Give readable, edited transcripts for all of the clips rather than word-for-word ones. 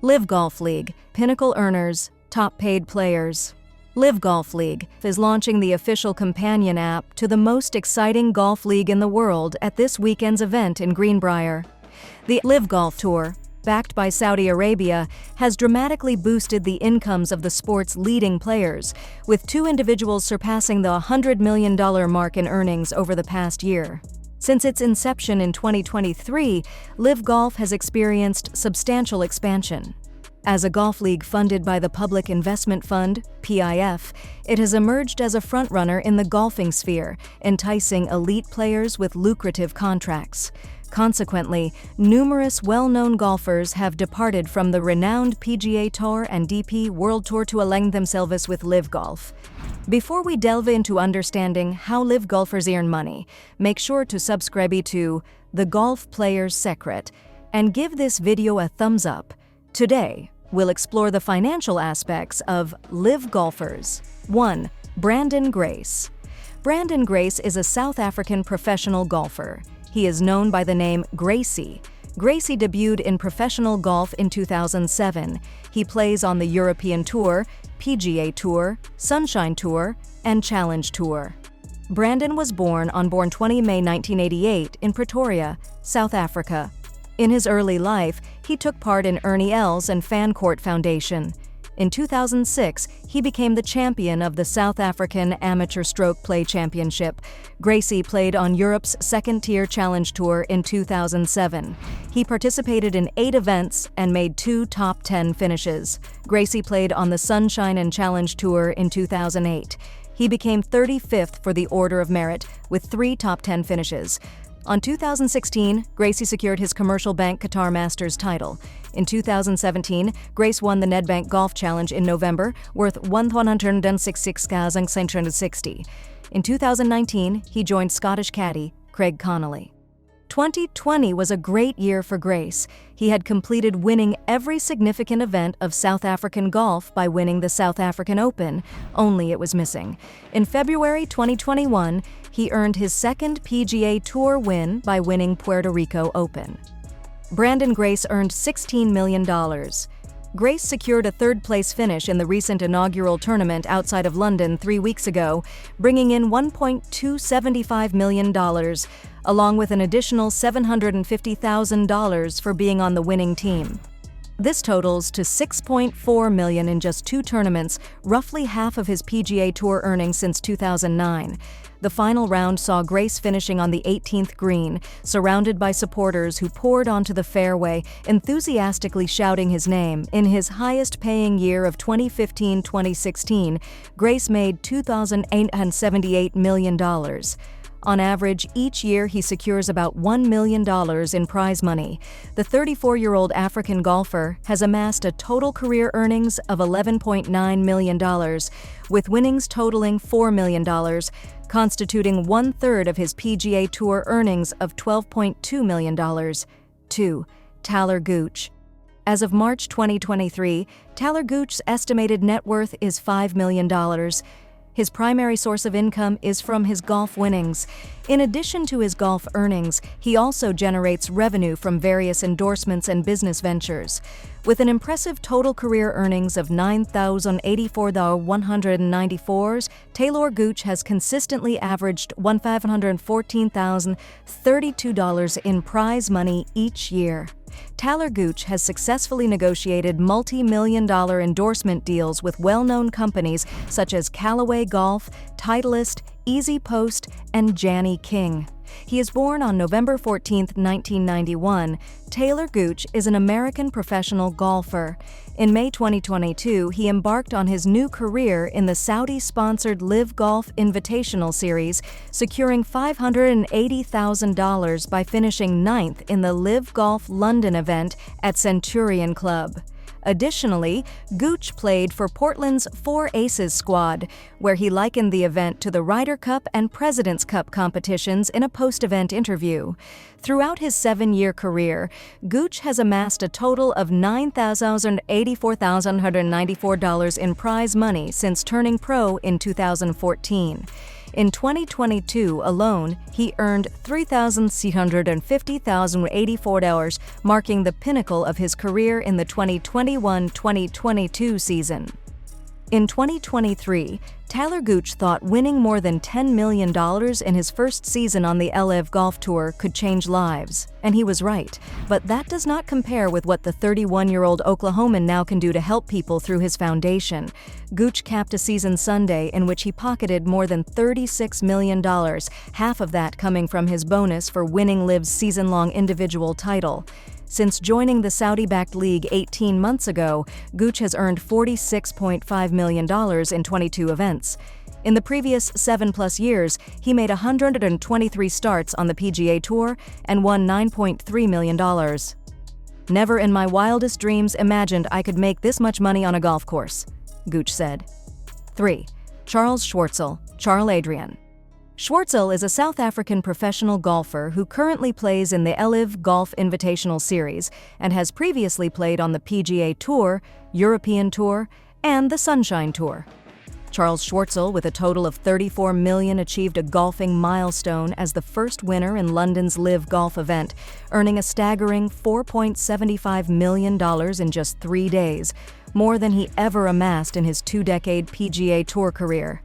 Liv Golf League, pinnacle earners, top paid players. Liv Golf League is launching the official companion app to the most exciting golf league in the world at this weekend's event in Greenbrier. The Liv Golf Tour, backed by Saudi Arabia, has dramatically boosted the incomes of the sport's leading players, with two individuals surpassing the $100 million mark in earnings over the past year. Since its inception in 2023, Liv Golf has experienced substantial expansion. As a golf league funded by the Public Investment Fund, PIF, it has emerged as a frontrunner in the golfing sphere, enticing elite players with lucrative contracts. Consequently, numerous well-known golfers have departed from the renowned PGA Tour and DP World Tour to align themselves with Liv Golf. Before we delve into understanding how Liv golfers earn money, make sure to subscribe to The Golf Player's Secret and give this video a thumbs up. Today, we'll explore the financial aspects of Liv golfers. 1. Brandon Grace. Brandon Grace is a South African professional golfer. He is known by the name Gracie. Gracie debuted in professional golf in 2007. He plays on the European Tour, PGA Tour, Sunshine Tour, and Challenge Tour. Brandon was born on 20 May 1988 in Pretoria, South Africa. In his early life, he took part in Ernie Els and Fancourt Foundation. In 2006, he became the champion of the South African Amateur Stroke Play Championship. Gracie played on Europe's second-tier Challenge Tour in 2007. He participated in 8 events and made 2 top 10 finishes. Gracie played on the Sunshine and Challenge Tour in 2008. He became 35th for the Order of Merit with 3 top 10 finishes. On 2016, Gracie secured his Commercial Bank Qatar Masters title. In 2017, Grace won the Nedbank Golf Challenge in November, worth $166,660. In 2019, he joined Scottish caddy Craig Connolly. 2020 was a great year for Grace. He had completed winning every significant event of South African golf by winning the South African Open, only it was missing. In February 2021, he earned his second PGA Tour win by winning Puerto Rico Open. Brandon Grace earned $16 million. Grace secured a third-place finish in the recent inaugural tournament outside of London 3 weeks ago, bringing in $1.275 million, along with an additional $750,000 for being on the winning team. This totals to $6.4 million in just 2 tournaments, roughly half of his PGA Tour earnings since 2009. The final round saw Grace finishing on the 18th green, surrounded by supporters who poured onto the fairway, enthusiastically shouting his name. In his highest-paying year of 2015-2016, Grace made $2,878 million. On average, each year he secures about $1 million in prize money. The 34-year-old African golfer has amassed a total career earnings of $11.9 million, with winnings totaling $4 million, constituting 1/3 of his PGA Tour earnings of $12.2 million. 2. Tyler Gooch. As of March 2023, Tyler Gooch's estimated net worth is $5 million. His primary source of income is from his golf winnings. In addition to his golf earnings, he also generates revenue from various endorsements and business ventures. With an impressive total career earnings of $9,084,194, Taylor Gooch has consistently averaged $1,514,032 in prize money each year. Tyler Gooch has successfully negotiated multi-million-dollar endorsement deals with well-known companies such as Callaway Golf, Titleist, Easy Post, and Janny King. He is born on November 14, 1991. Taylor Gooch is an American professional golfer. In May 2022, he embarked on his new career in the Saudi-sponsored Liv Golf Invitational Series, securing $580,000 by finishing 9th in the Liv Golf London event at Centurion Club. Additionally, Gooch played for Portland's Four Aces squad, where he likened the event to the Ryder Cup and President's Cup competitions in a post-event interview. Throughout his 7-year career, Gooch has amassed a total of $9,084,194 in prize money since turning pro in 2014. In 2022 alone, he earned $3,650,084, marking the pinnacle of his career in the 2021-2022 season. In 2023, Tyler Gooch thought winning more than $10 million in his first season on the Liv Golf Tour could change lives, and he was right. But that does not compare with what the 31-year-old Oklahoman now can do to help people through his foundation. Gooch capped a season Sunday in which he pocketed more than $36 million, half of that coming from his bonus for winning Liv's season-long individual title. Since joining the Saudi-backed league 18 months ago, Gooch has earned $46.5 million in 22 events. In the previous 7+ years, he made 123 starts on the PGA Tour and won $9.3 million. "Never in my wildest dreams imagined I could make this much money on a golf course," Gooch said. 3. Charles Schwartzel, Charles Adrian. Schwartzel is a South African professional golfer who currently plays in the Liv Golf Invitational Series and has previously played on the PGA Tour, European Tour, and the Sunshine Tour. Charles Schwartzel, with a total of $34 million, achieved a golfing milestone as the first winner in London's Liv Golf event, earning a staggering $4.75 million in just 3 days, more than he ever amassed in his 2-decade PGA Tour career.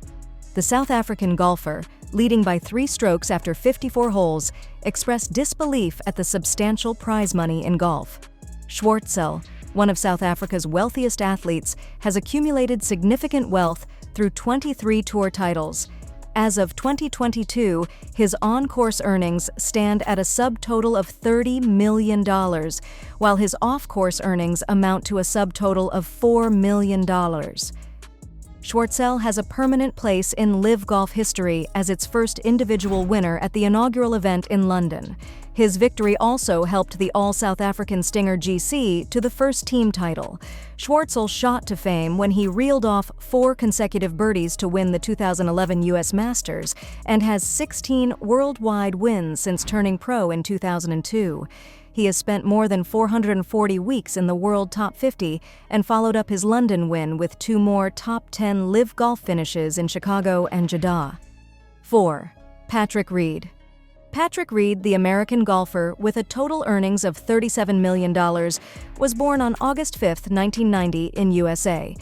The South African golfer, leading by 3 strokes after 54 holes, expressed disbelief at the substantial prize money in golf. Schwartzel, one of South Africa's wealthiest athletes, has accumulated significant wealth through 23 tour titles. As of 2022, his on-course earnings stand at a subtotal of $30 million, while his off-course earnings amount to a subtotal of $4 million. Schwartzel has a permanent place in Liv Golf history as its first individual winner at the inaugural event in London. His victory also helped the all-South African Stinger GC to the first team title. Schwartzel shot to fame when he reeled off 4 consecutive birdies to win the 2011 U.S. Masters and has 16 worldwide wins since turning pro in 2002. He has spent more than 440 weeks in the World Top 50 and followed up his London win with 2 more Top 10 Liv Golf finishes in Chicago and Jeddah. 4. Patrick Reed. Patrick Reed, the American golfer with a total earnings of $37 million, was born on August 5, 1990 in USA.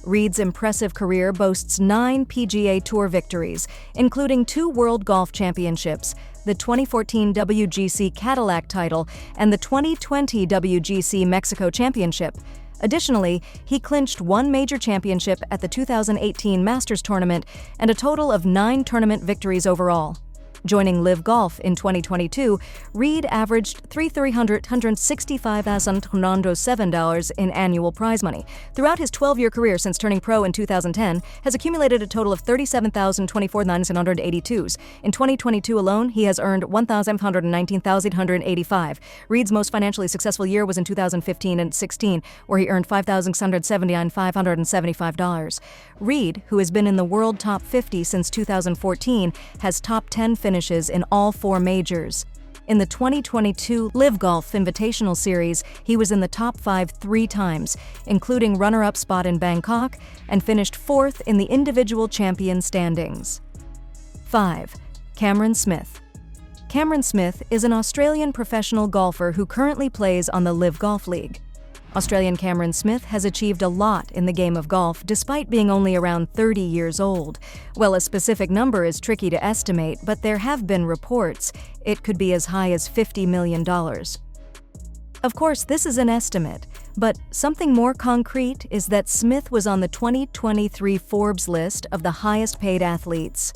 Reed's impressive career boasts 9 PGA Tour victories, including 2 World Golf Championships, the 2014 WGC Cadillac title, and the 2020 WGC Mexico Championship. Additionally, he clinched 1 major championship at the 2018 Masters Tournament and a total of 9 tournament victories overall. Joining Liv Golf in 2022, Reed averaged $365,907 in annual prize money. Throughout his 12-year career since turning pro in 2010, has accumulated a total of $37,024,982s. In 2022 alone, he has earned $1,519,885. Reed's most financially successful year was in 2015 and 16, where he earned $5,679,575. Reed, who has been in the World Top 50 since 2014, has top 10 finishes in all 4 majors. In the 2022 Liv Golf Invitational Series, he was in the top 5 3 times, including runner-up spot in Bangkok, and finished 4th in the individual champion standings. 5. Cameron Smith. Cameron Smith is an Australian professional golfer who currently plays on the Liv Golf League. Australian Cameron Smith has achieved a lot in the game of golf despite being only around 30 years old. Well, a specific number is tricky to estimate, but there have been reports it could be as high as $50 million. Of course, this is an estimate, but something more concrete is that Smith was on the 2023 Forbes list of the highest-paid athletes.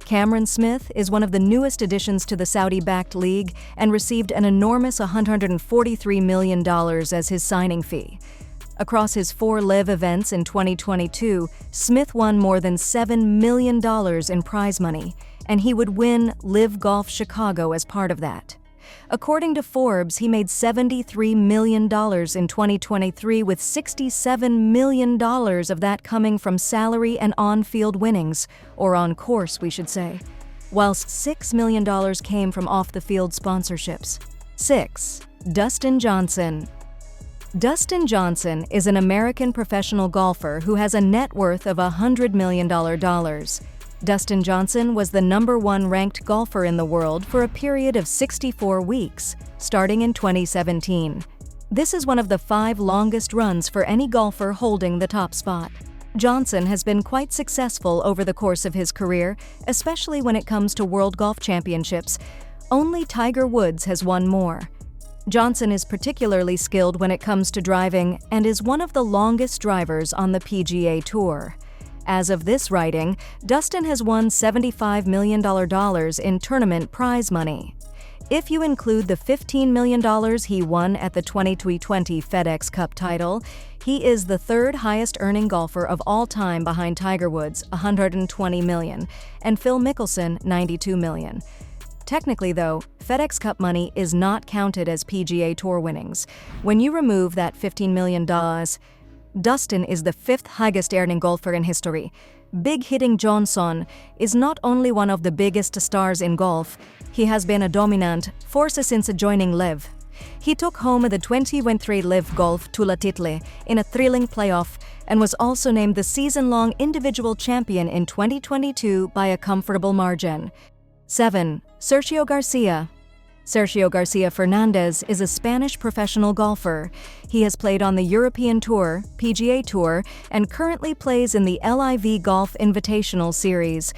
Cameron Smith is one of the newest additions to the Saudi-backed league and received an enormous $143 million as his signing fee. Across his 4 Liv events in 2022, Smith won more than $7 million in prize money, and he would win Liv Golf Chicago as part of that. According to Forbes, he made $73 million in 2023, with $67 million of that coming from salary and on-field winnings, or on course, we should say, whilst $6 million came from off-the-field sponsorships. 6. Dustin Johnson. Dustin Johnson is an American professional golfer who has a net worth of $100 million. Dustin Johnson was the #1 ranked golfer in the world for a period of 64 weeks, starting in 2017. This is one of the 5 longest runs for any golfer holding the top spot. Johnson has been quite successful over the course of his career, especially when it comes to World Golf Championships. Only Tiger Woods has won more. Johnson is particularly skilled when it comes to driving and is one of the longest drivers on the PGA Tour. As of this writing, Dustin has won $75 million in tournament prize money. If you include the $15 million he won at the 2020 FedEx Cup title, he is the 3rd highest earning golfer of all time behind Tiger Woods, $120 million, and Phil Mickelson, $92 million. Technically, though, FedEx Cup money is not counted as PGA Tour winnings. When you remove that $15 million, Dustin is the 5th highest earning golfer in history. Big-hitting Johnson is not only one of the biggest stars in golf, he has been a dominant force since joining Liv. He took home the 2023 Liv Golf title in a thrilling playoff and was also named the season-long individual champion in 2022 by a comfortable margin. 7. Sergio Garcia. Sergio Garcia Fernandez is a Spanish professional golfer. He has played on the European Tour, PGA Tour, and currently plays in the Liv Golf Invitational Series.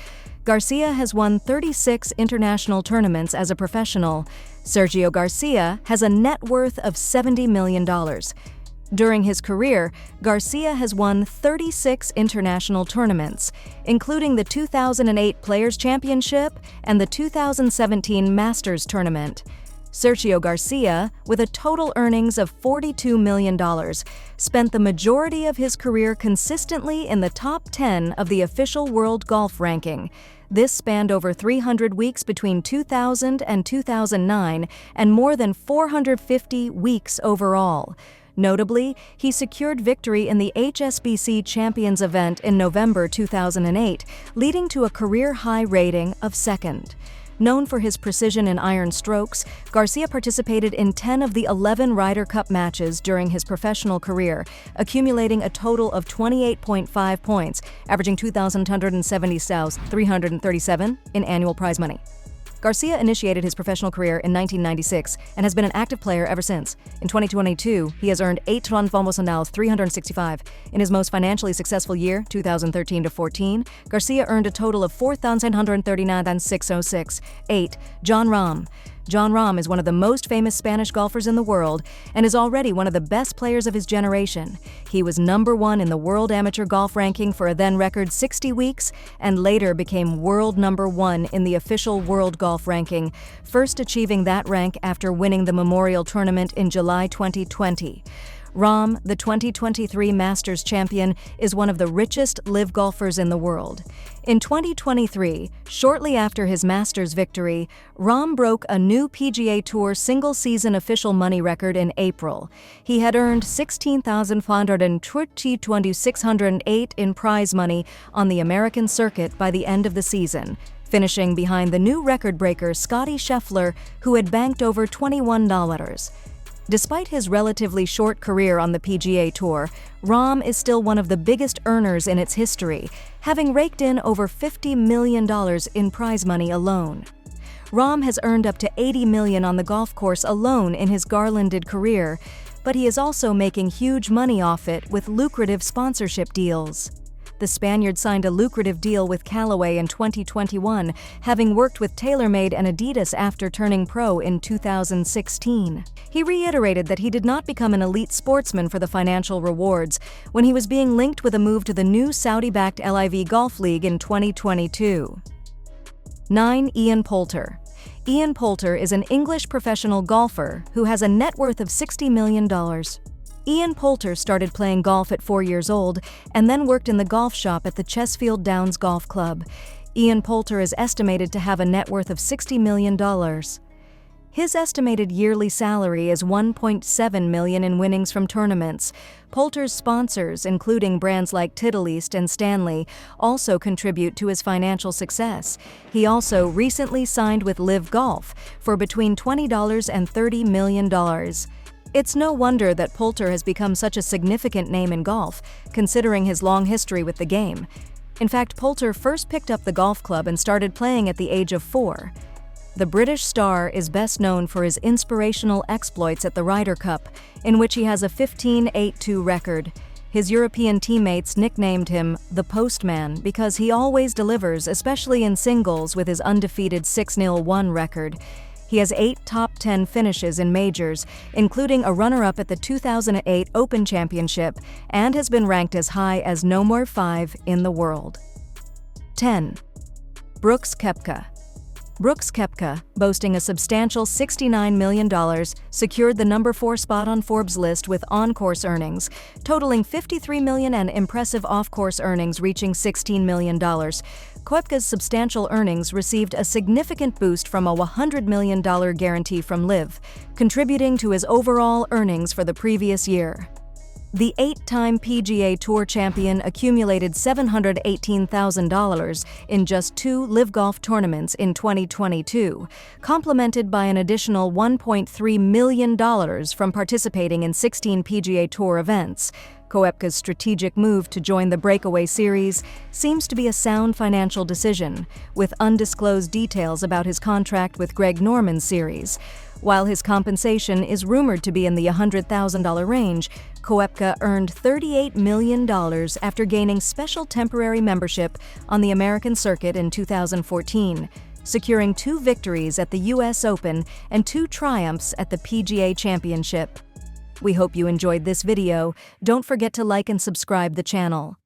Garcia has won 36 international tournaments as a professional. Sergio Garcia has a net worth of $70 million. During his career, Garcia has won 36 international tournaments, including the 2008 Players' Championship and the 2017 Masters Tournament. Sergio Garcia, with a total earnings of $42 million, spent the majority of his career consistently in the top 10 of the official World Golf Ranking. This spanned over 300 weeks between 2000 and 2009 and more than 450 weeks overall. Notably, he secured victory in the HSBC Champions event in November 2008, leading to a career-high rating of 2nd. Known for his precision in iron strokes, Garcia participated in 10 of the 11 Ryder Cup matches during his professional career, accumulating a total of 28.5 points, averaging 2,170,337 in annual prize money. Garcia initiated his professional career in 1996 and has been an active player ever since. In 2022, he has earned 8,365. In his most financially successful year, 2013-14, Garcia earned a total of 4,939,606. 8. Jon Rahm. Jon Rahm is one of the most famous Spanish golfers in the world and is already one of the best players of his generation. He was #1 in the World Amateur Golf Ranking for a then-record 60 weeks and later became world #1 in the official World Golf Ranking, first achieving that rank after winning the Memorial Tournament in July 2020. Rahm, the 2023 Masters champion, is one of the richest live golfers in the world. In 2023, shortly after his Masters victory, Rahm broke a new PGA Tour single-season official money record in April. He had earned $16,520,608 in prize money on the American circuit by the end of the season, finishing behind the new record breaker Scottie Scheffler, who had banked over $21. Despite his relatively short career on the PGA Tour, Rahm is still one of the biggest earners in its history, having raked in over $50 million in prize money alone. Rahm has earned up to $80 million on the golf course alone in his garlanded career, but he is also making huge money off it with lucrative sponsorship deals. The Spaniard signed a lucrative deal with Callaway in 2021, having worked with TaylorMade and Adidas after turning pro in 2016. He reiterated that he did not become an elite sportsman for the financial rewards when he was being linked with a move to the new Saudi-backed Liv Golf League in 2022. 9. Ian Poulter. Ian Poulter is an English professional golfer who has a net worth of $60 million. Ian Poulter started playing golf at 4 years old and then worked in the golf shop at the Chesfield Downs Golf Club. Ian Poulter is estimated to have a net worth of $60 million. His estimated yearly salary is $1.7 million in winnings from tournaments. Poulter's sponsors, including brands like Titleist and Stanley, also contribute to his financial success. He also recently signed with Liv Golf for between $20 and $30 million. It's no wonder that Poulter has become such a significant name in golf, considering his long history with the game. In fact, Poulter first picked up the golf club and started playing at the age of 4. The British star is best known for his inspirational exploits at the Ryder Cup, in which he has a 15-8-2 record. His European teammates nicknamed him the Postman because he always delivers, especially in singles, with his undefeated 6-0-1 record. He has 8 top 10 finishes in majors, including a runner-up at the 2008 Open Championship, and has been ranked as high as No. 5 in the world. 10. Brooks Koepka. Brooks Koepka, boasting a substantial $69 million, secured the number 4 spot on Forbes' list with on-course earnings, totaling $53 million and impressive off-course earnings reaching $16 million. Koepka's substantial earnings received a significant boost from a $100 million guarantee from Liv, contributing to his overall earnings for the previous year. The 8-time PGA Tour champion accumulated $718,000 in just 2 Liv Golf tournaments in 2022, complemented by an additional $1.3 million from participating in 16 PGA Tour events. Koepka's strategic move to join the Breakaway Series seems to be a sound financial decision, with undisclosed details about his contract with Greg Norman's series. While his compensation is rumored to be in the $100,000 range, Koepka earned $38 million after gaining special temporary membership on the American circuit in 2014, securing 2 victories at the U.S. Open and 2 triumphs at the PGA Championship. We hope you enjoyed this video. Don't forget to like and subscribe the channel.